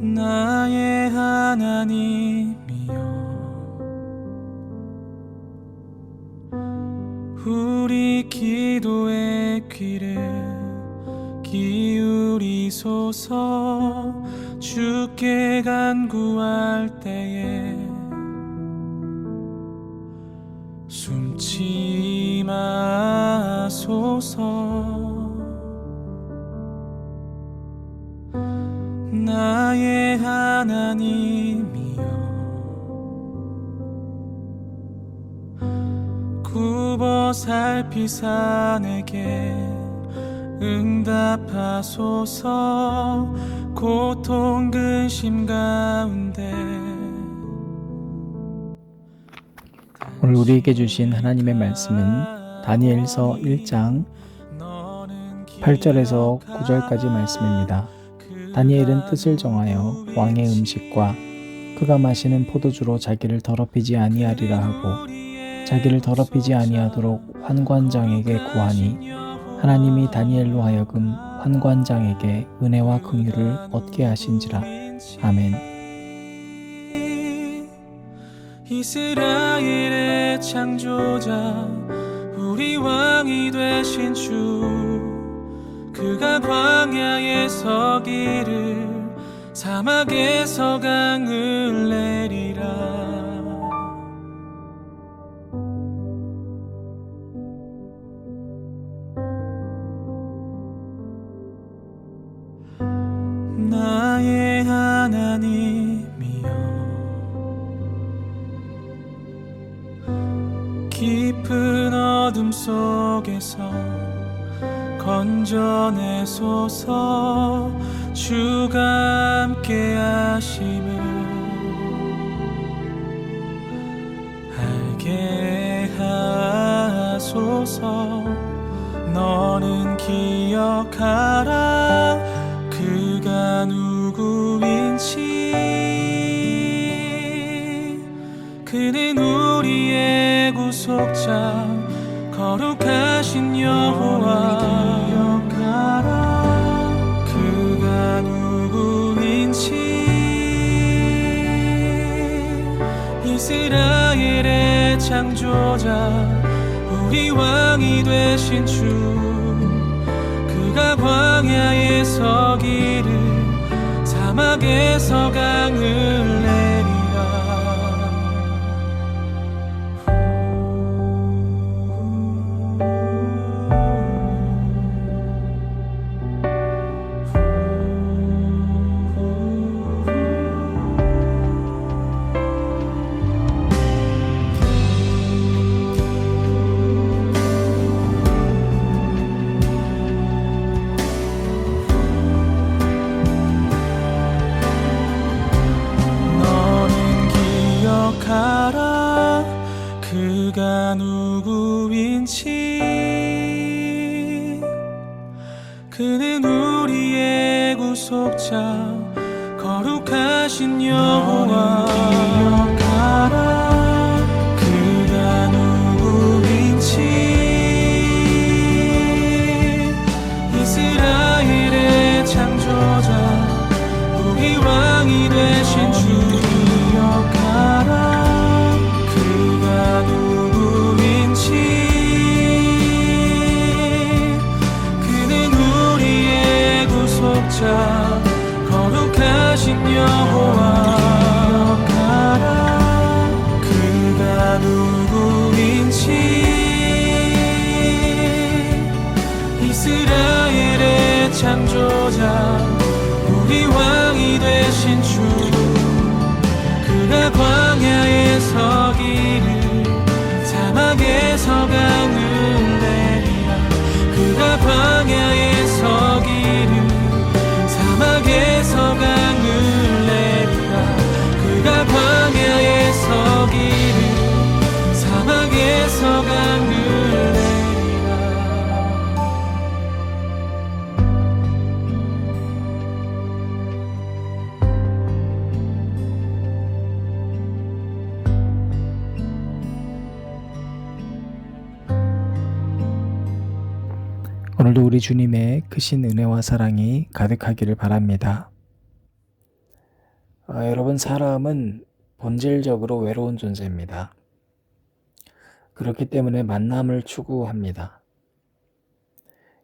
나의 하나님이여, 우리 기도의 귀를 기울이소서. 주께 간구할 때에 숨지 마소서. 나의 하나님이여, 굽어 살피사 내게 응답하소서. 고통 근심 가운데 오늘 우리에게 주신 하나님의 말씀은 다니엘서 1장 8절에서 9절까지 말씀입니다. 다니엘은 뜻을 정하여 왕의 음식과 그가 마시는 포도주로 자기를 더럽히지 아니하리라 하고 자기를 더럽히지 아니하도록 환관장에게 구하니 하나님이 다니엘로 하여금 환관장에게 은혜와 긍휼을 얻게 하신지라. 아멘. 이스라엘의 창조자, 우리 왕이 되신 주, 그가 광야에서 길을, 사막에서 강을 내리라. 나의 하나님이여, 깊은 어둠 속에서 건져내소서. 주가 함께 하심을 알게 하소서. 너는 기억하라, 그가 누구인지. 그는 우리의 구속자, 거룩하신 여호와. 기억하라, 그가 누구인지. 이스라엘의 창조자, 우리 왕이 되신 주, 그가 광야에서 길을, 사막에서 강을 내리라. 기억하라, 그가 누구인지. 그는 우리의 구속자, 거룩하신 여호와. 기억하라, 그가 누구인지. 이스라엘의 창조자, 우리 왕이 되신 주. 그가 누구인지. 그는 우리의 구속자, 거룩하신 여호와. 그가 누구인지. 이스라엘의 창조자, 우리 왕이 되신 주, 그가 광야에서 길을, 사막에서 강을 내리라. 그가 광야에서 길을, 사막에서 강을 내리라. 그가 광야에서 길을, 사막에서 강을 내리라. 오늘도 우리 주님의 크신 은혜와 사랑이 가득하기를 바랍니다. 여러분, 사람은 본질적으로 외로운 존재입니다. 그렇기 때문에 만남을 추구합니다.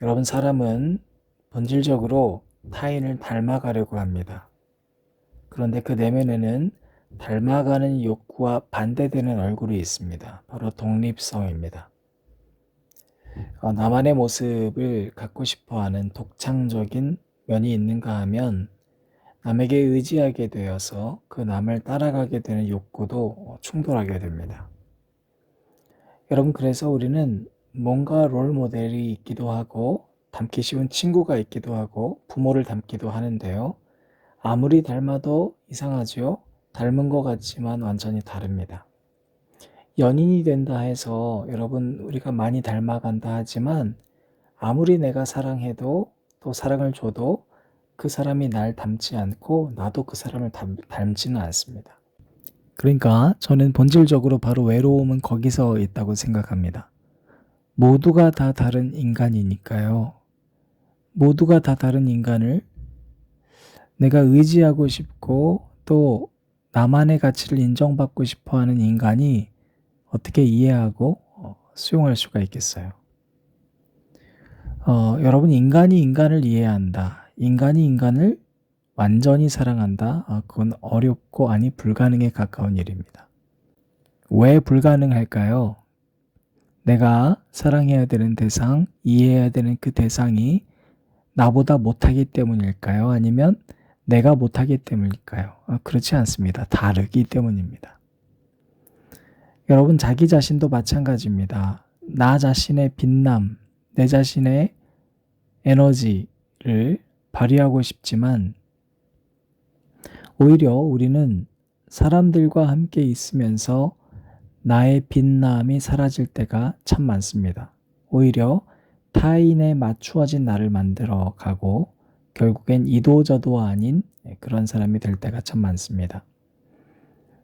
여러분, 사람은 본질적으로 타인을 닮아가려고 합니다. 그런데 그 내면에는 닮아가는 욕구와 반대되는 얼굴이 있습니다. 바로 독립성입니다. 나만의 모습을 갖고 싶어하는 독창적인 면이 있는가 하면 남에게 의지하게 되어서 그 남을 따라가게 되는 욕구도 충돌하게 됩니다. 여러분, 그래서 우리는 뭔가 롤 모델이 있기도 하고 닮기 쉬운 친구가 있기도 하고 부모를 닮기도 하는데요. 아무리 닮아도 이상하죠? 닮은 것 같지만 완전히 다릅니다. 연인이 된다 해서 여러분, 우리가 많이 닮아간다 하지만 아무리 내가 사랑해도 또 사랑을 줘도 그 사람이 날 닮지 않고 나도 그 사람을 닮지는 않습니다. 그러니까 저는 본질적으로 바로 외로움은 거기서 있다고 생각합니다. 모두가 다 다른 인간이니까요. 모두가 다 다른 인간을 내가 의지하고 싶고 또 나만의 가치를 인정받고 싶어하는 인간이 어떻게 이해하고 수용할 수가 있겠어요. 여러분, 인간이 인간을 이해한다. 인간이 인간을 완전히 사랑한다. 그건 어렵고 아니 불가능에 가까운 일입니다. 왜 불가능할까요? 내가 사랑해야 되는 대상, 이해해야 되는 그 대상이 나보다 못하기 때문일까요? 아니면 내가 못하기 때문일까요? 그렇지 않습니다. 다르기 때문입니다. 여러분, 자기 자신도 마찬가지입니다. 나 자신의 빛남, 내 자신의 에너지를 발휘하고 싶지만 오히려 우리는 사람들과 함께 있으면서 나의 빛남이 사라질 때가 참 많습니다. 오히려 타인에 맞추어진 나를 만들어 가고 결국엔 이도저도 아닌 그런 사람이 될 때가 참 많습니다.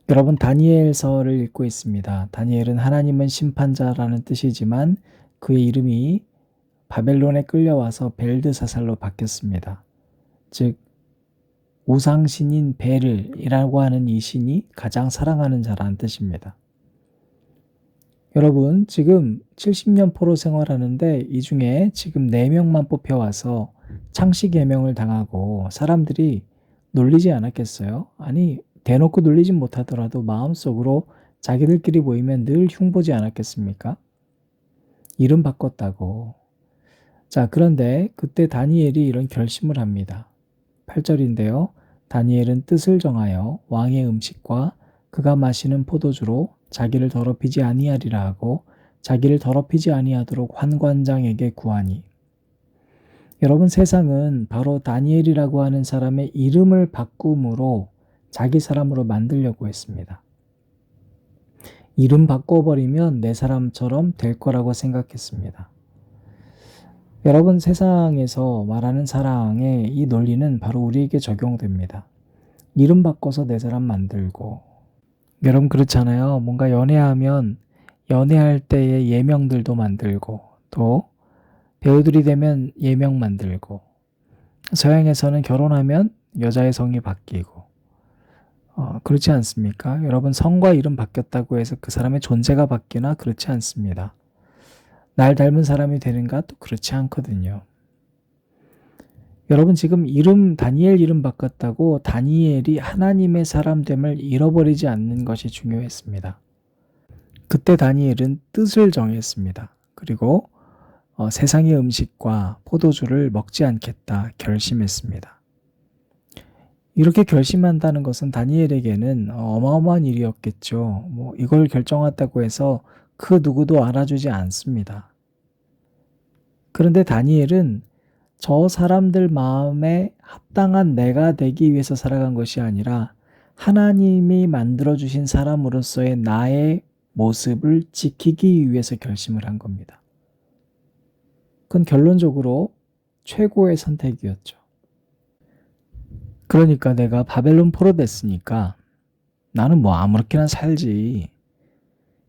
여러분, 다니엘서를 읽고 있습니다. 다니엘은 하나님은 심판자라는 뜻이지만 그의 이름이 바벨론에 끌려와서 벨드사살로 바뀌었습니다. 즉 우상신인 벨이라고 하는 이 신이 가장 사랑하는 자라는 뜻입니다. 여러분, 지금 70년 포로 생활하는데 이 중에 지금 4명만 뽑혀와서 창씨 계명을 당하고 사람들이 놀리지 않았겠어요? 아니, 대놓고 놀리진 못하더라도 마음속으로 자기들끼리 모이면 늘 흉보지 않았겠습니까? 이름 바꿨다고. 자, 그런데 그때 다니엘이 이런 결심을 합니다. 8절인데요. 다니엘은 뜻을 정하여 왕의 음식과 그가 마시는 포도주로 자기를 더럽히지 아니하리라 하고 자기를 더럽히지 아니하도록 환관장에게 구하니. 여러분, 세상은 바로 다니엘이라고 하는 사람의 이름을 바꿈으로 자기 사람으로 만들려고 했습니다. 이름 바꿔버리면 내 사람처럼 될 거라고 생각했습니다. 여러분, 세상에서 말하는 사랑의 이 논리는 바로 우리에게 적용됩니다. 이름 바꿔서 내 사람 만들고, 여러분 그렇잖아요. 뭔가 연애하면 연애할 때의 예명들도 만들고, 또 배우들이 되면 예명 만들고, 서양에서는 결혼하면 여자의 성이 바뀌고, 그렇지 않습니까? 여러분, 성과 이름 바뀌었다고 해서 그 사람의 존재가 바뀌나? 그렇지 않습니다. 날 닮은 사람이 되는가? 또 그렇지 않거든요. 여러분, 지금 다니엘 이름 바꿨다고 다니엘이 하나님의 사람됨을 잃어버리지 않는 것이 중요했습니다. 그때 다니엘은 뜻을 정했습니다. 그리고 세상의 음식과 포도주를 먹지 않겠다 결심했습니다. 이렇게 결심한다는 것은 다니엘에게는 어마어마한 일이었겠죠. 이걸 결정했다고 해서 그 누구도 알아주지 않습니다. 그런데 다니엘은 저 사람들 마음에 합당한 내가 되기 위해서 살아간 것이 아니라 하나님이 만들어주신 사람으로서의 나의 모습을 지키기 위해서 결심을 한 겁니다. 그건 결론적으로 최고의 선택이었죠. 그러니까 내가 바벨론 포로 됐으니까 나는 아무렇게나 살지.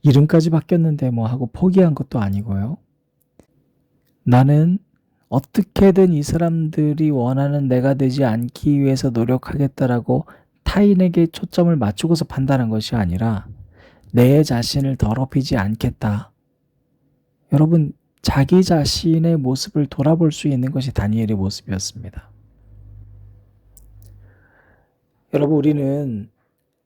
이름까지 바뀌었는데 하고 포기한 것도 아니고요. 나는 어떻게든 이 사람들이 원하는 내가 되지 않기 위해서 노력하겠다라고 타인에게 초점을 맞추고서 판단한 것이 아니라 내 자신을 더럽히지 않겠다. 여러분, 자기 자신의 모습을 돌아볼 수 있는 것이 다니엘의 모습이었습니다. 여러분, 우리는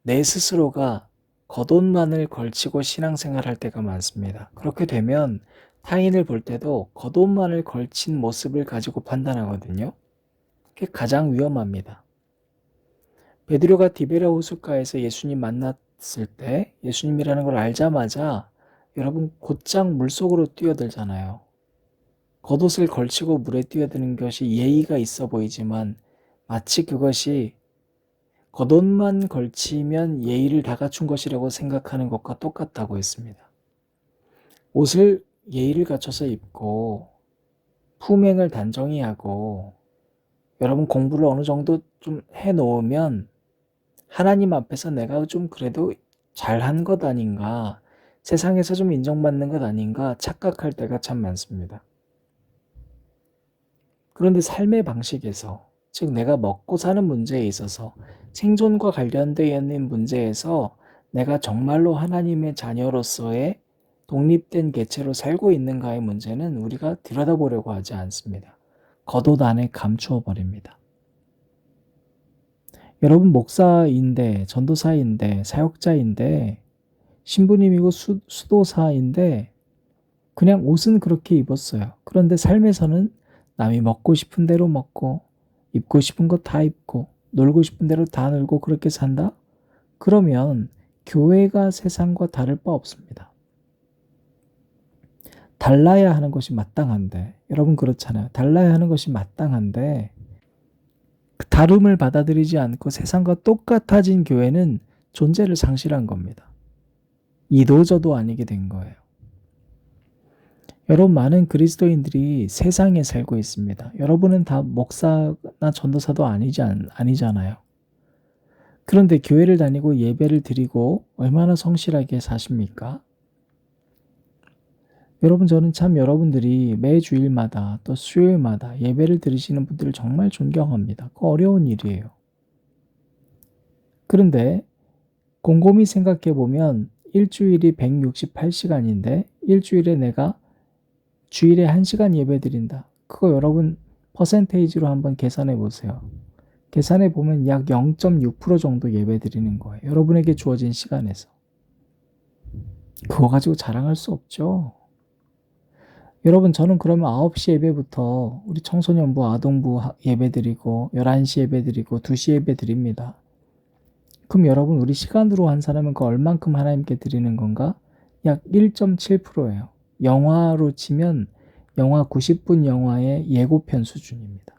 내 스스로가 겉옷만을 걸치고 신앙생활할 때가 많습니다. 그렇게 되면 타인을 볼 때도 겉옷만을 걸친 모습을 가지고 판단하거든요. 그게 가장 위험합니다. 베드로가 디베랴 호숫가에서 예수님 만났을 때 예수님이라는 걸 알자마자 여러분 곧장 물속으로 뛰어들잖아요. 겉옷을 걸치고 물에 뛰어드는 것이 예의가 있어 보이지만 마치 그것이 겉옷만 걸치면 예의를 다 갖춘 것이라고 생각하는 것과 똑같다고 했습니다. 옷을 예의를 갖춰서 입고 품행을 단정히 하고 여러분 공부를 어느 정도 좀 해놓으면 하나님 앞에서 내가 좀 그래도 잘한 것 아닌가, 세상에서 좀 인정받는 것 아닌가 착각할 때가 참 많습니다. 그런데 삶의 방식에서, 즉 내가 먹고 사는 문제에 있어서 생존과 관련되어 있는 문제에서 내가 정말로 하나님의 자녀로서의 독립된 개체로 살고 있는가의 문제는 우리가 들여다보려고 하지 않습니다. 겉옷 안에 감추어 버립니다. 여러분 목사인데, 전도사인데, 사역자인데, 신부님이고 수도사인데 그냥 옷은 그렇게 입었어요. 그런데 삶에서는 남이 먹고 싶은 대로 먹고 입고 싶은 거 다 입고 놀고 싶은 대로 다 놀고 그렇게 산다? 그러면 교회가 세상과 다를 바 없습니다. 달라야 하는 것이 마땅한데, 여러분 그렇잖아요. 달라야 하는 것이 마땅한데 그 다름을 받아들이지 않고 세상과 똑같아진 교회는 존재를 상실한 겁니다. 이도저도 아니게 된 거예요. 여러분 많은 그리스도인들이 세상에 살고 있습니다. 여러분은 다 목사나 전도사도 아니잖아요. 그런데 교회를 다니고 예배를 드리고 얼마나 성실하게 사십니까? 여러분 저는 참 여러분들이 매 주일마다 또 수요일마다 예배를 드리시는 분들을 정말 존경합니다. 그 어려운 일이에요. 그런데 곰곰이 생각해 보면 일주일이 168시간인데 일주일에 내가 주일에 1시간 예배 드린다. 그거 여러분 퍼센테이지로 한번 계산해 보세요. 계산해 보면 약 0.6% 정도 예배 드리는 거예요. 여러분에게 주어진 시간에서. 그거 가지고 자랑할 수 없죠. 여러분 저는 그러면 9시 예배부터 우리 청소년부, 아동부 예배 드리고 11시 예배 드리고 2시 예배 드립니다. 그럼 여러분 우리 시간으로 한 사람은 그 얼만큼 하나님께 드리는 건가? 약 1.7%예요. 영화로 치면 영화 90분 영화의 예고편 수준입니다.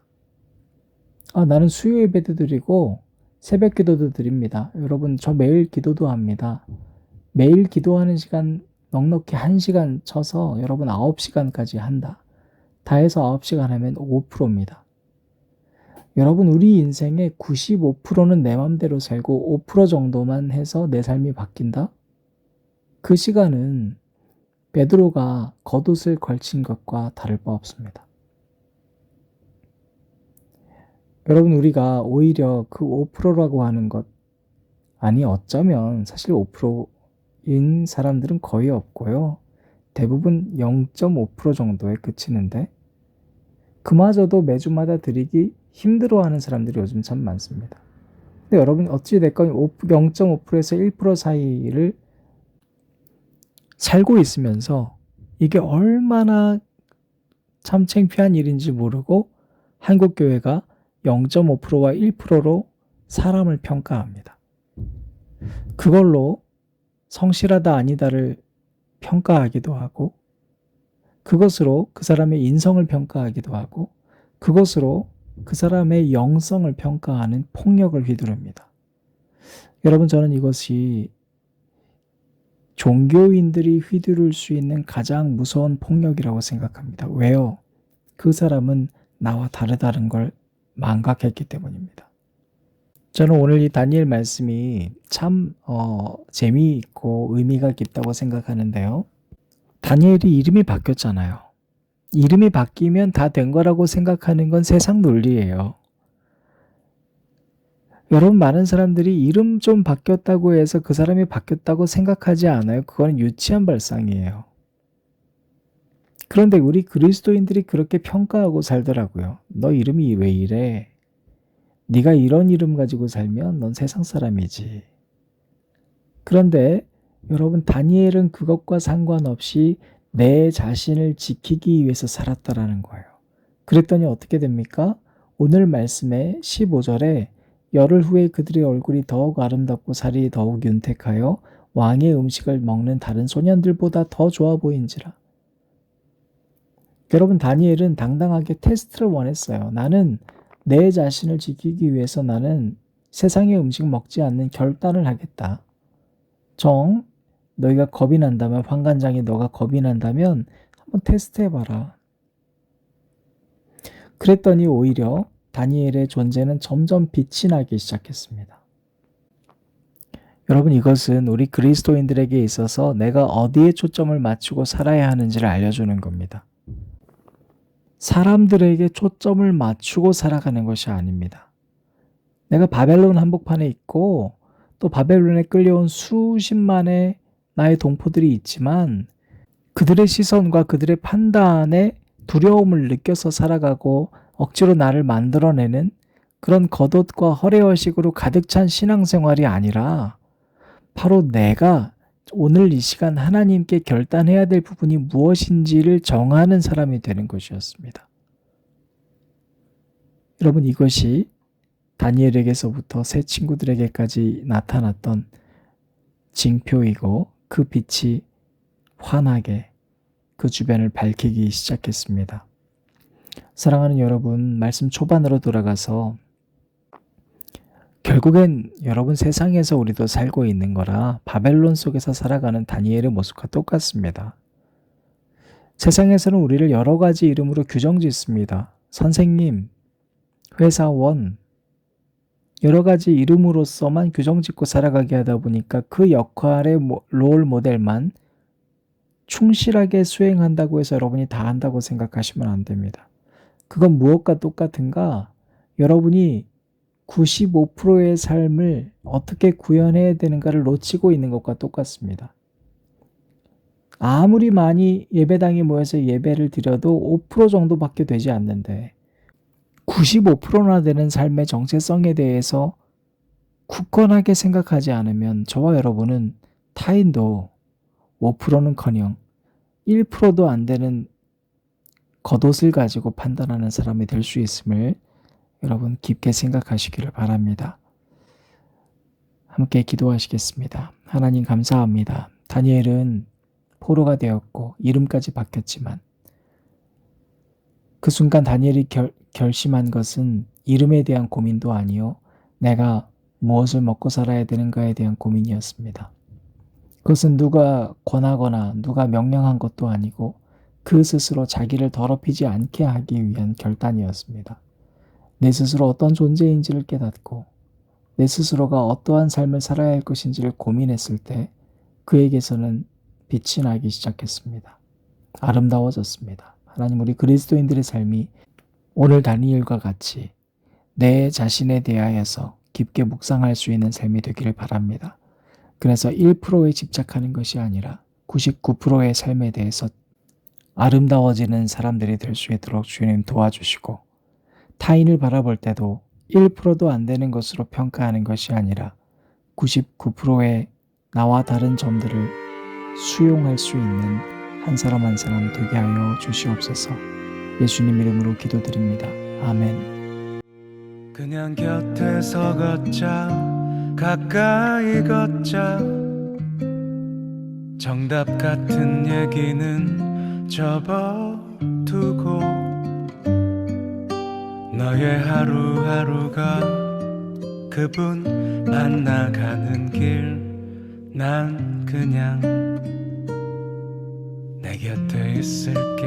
나는 수요 예배도 드리고 새벽 기도도 드립니다. 여러분 저 매일 기도도 합니다. 매일 기도하는 시간 넉넉히 1시간 쳐서 여러분 9시간까지 한다. 다 해서 9시간 하면 5%입니다. 여러분 우리 인생의 95%는 내 맘대로 살고 5% 정도만 해서 내 삶이 바뀐다? 그 시간은 베드로가 겉옷을 걸친 것과 다를 바 없습니다. 여러분 우리가 오히려 그 5%라고 하는 것, 아니 어쩌면 사실 5%인 사람들은 거의 없고요. 대부분 0.5% 정도에 그치는데 그마저도 매주마다 드리기 힘들어하는 사람들이 요즘 참 많습니다. 근데 여러분 어찌됐건 0.5%에서 1% 사이를 살고 있으면서 이게 얼마나 참 창피한 일인지 모르고 한국교회가 0.5%와 1%로 사람을 평가합니다. 그걸로 성실하다 아니다를 평가하기도 하고 그것으로 그 사람의 인성을 평가하기도 하고 그것으로 그 사람의 영성을 평가하는 폭력을 휘두릅니다. 여러분 저는 이것이 종교인들이 휘두를 수 있는 가장 무서운 폭력이라고 생각합니다. 왜요? 그 사람은 나와 다르다는 걸 망각했기 때문입니다. 저는 오늘 이 다니엘 말씀이 참 재미있고 의미가 깊다고 생각하는데요. 다니엘이 이름이 바뀌었잖아요. 이름이 바뀌면 다 된 거라고 생각하는 건 세상 논리예요. 여러분, 많은 사람들이 이름 좀 바뀌었다고 해서 그 사람이 바뀌었다고 생각하지 않아요. 그건 유치한 발상이에요. 그런데 우리 그리스도인들이 그렇게 평가하고 살더라고요. 너 이름이 왜 이래? 네가 이런 이름 가지고 살면 넌 세상 사람이지. 그런데 여러분, 다니엘은 그것과 상관없이 내 자신을 지키기 위해서 살았다라는 거예요. 그랬더니 어떻게 됩니까? 오늘 말씀의 15절에 열흘 후에 그들의 얼굴이 더욱 아름답고 살이 더욱 윤택하여 왕의 음식을 먹는 다른 소년들보다 더 좋아 보인지라. 여러분, 다니엘은 당당하게 테스트를 원했어요. 나는 내 자신을 지키기 위해서 나는 세상의 음식 먹지 않는 결단을 하겠다. 정, 너희가 겁이 난다면, 환관장이 너가 겁이 난다면 한번 테스트해봐라. 그랬더니 오히려 다니엘의 존재는 점점 빛이 나기 시작했습니다. 여러분, 이것은 우리 그리스도인들에게 있어서 내가 어디에 초점을 맞추고 살아야 하는지를 알려주는 겁니다. 사람들에게 초점을 맞추고 살아가는 것이 아닙니다. 내가 바벨론 한복판에 있고 또 바벨론에 끌려온 수십만의 나의 동포들이 있지만 그들의 시선과 그들의 판단에 두려움을 느껴서 살아가고 억지로 나를 만들어내는 그런 겉옷과 허례허식으로 가득 찬 신앙생활이 아니라 바로 내가 오늘 이 시간 하나님께 결단해야 될 부분이 무엇인지를 정하는 사람이 되는 것이었습니다. 여러분, 이것이 다니엘에게서부터 새 친구들에게까지 나타났던 징표이고 그 빛이 환하게 그 주변을 밝히기 시작했습니다. 사랑하는 여러분, 말씀 초반으로 돌아가서 결국엔 여러분, 세상에서 우리도 살고 있는 거라 바벨론 속에서 살아가는 다니엘의 모습과 똑같습니다. 세상에서는 우리를 여러 가지 이름으로 규정짓습니다. 선생님, 회사원, 여러 가지 이름으로서만 규정짓고 살아가게 하다 보니까 그 역할의 롤 모델만 충실하게 수행한다고 해서 여러분이 다 한다고 생각하시면 안 됩니다. 그건 무엇과 똑같은가? 여러분이 95%의 삶을 어떻게 구현해야 되는가를 놓치고 있는 것과 똑같습니다. 아무리 많이 예배당에 모여서 예배를 드려도 5% 정도밖에 되지 않는데 95%나 되는 삶의 정체성에 대해서 굳건하게 생각하지 않으면 저와 여러분은 타인도 5%는커녕 1%도 안 되는 겉옷을 가지고 판단하는 사람이 될 수 있음을 여러분 깊게 생각하시기를 바랍니다. 함께 기도하시겠습니다. 하나님, 감사합니다. 다니엘은 포로가 되었고 이름까지 바뀌었지만 그 순간 다니엘이 결심한 것은 이름에 대한 고민도 아니요, 내가 무엇을 먹고 살아야 되는가에 대한 고민이었습니다. 그것은 누가 권하거나 누가 명령한 것도 아니고 그 스스로 자기를 더럽히지 않게 하기 위한 결단이었습니다. 내 스스로 어떤 존재인지를 깨닫고 내 스스로가 어떠한 삶을 살아야 할 것인지를 고민했을 때 그에게서는 빛이 나기 시작했습니다. 아름다워졌습니다. 하나님, 우리 그리스도인들의 삶이 오늘 다니엘과 같이 내 자신에 대하여서 깊게 묵상할 수 있는 삶이 되기를 바랍니다. 그래서 1%에 집착하는 것이 아니라 99%의 삶에 대해서 아름다워지는 사람들이 될 수 있도록 주님 도와주시고, 타인을 바라볼 때도 1%도 안 되는 것으로 평가하는 것이 아니라 99%의 나와 다른 점들을 수용할 수 있는 한 사람 한 사람 되게 하여 주시옵소서. 예수님 이름으로 기도드립니다. 아멘. 그냥 곁에서 걷자, 가까이 걷자, 정답 같은 얘기는 접어두고 너의 하루하루가 그분 만나가는 길, 난 그냥 내 곁에 있을게.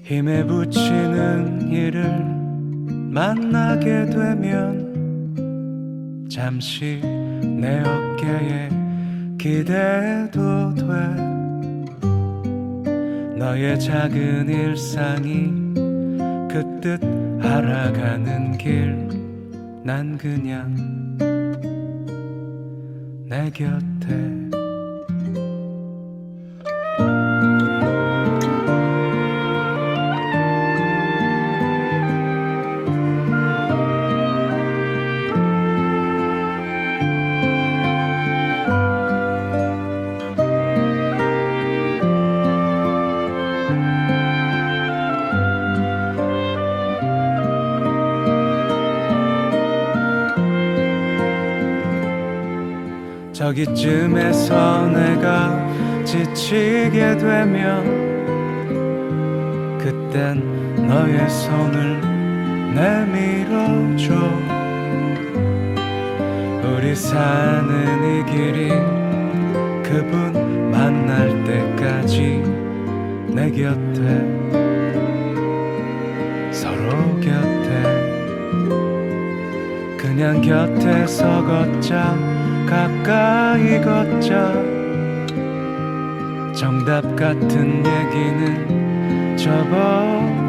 힘에 부치는 일을 만나게 되면 잠시 내 어깨에 기대도 돼. 너의 작은 일상이 그 뜻 알아가는 길, 난 그냥 내 곁에 저기쯤에서 내가 지치게 되면 그땐 너의 손을 내밀어줘. 우리 사는 이 길이 그분 만날 때까지 내 곁에 서로 곁에 그냥 곁에서 걷자 가까이 걷자. 정답 같은 얘기는 접어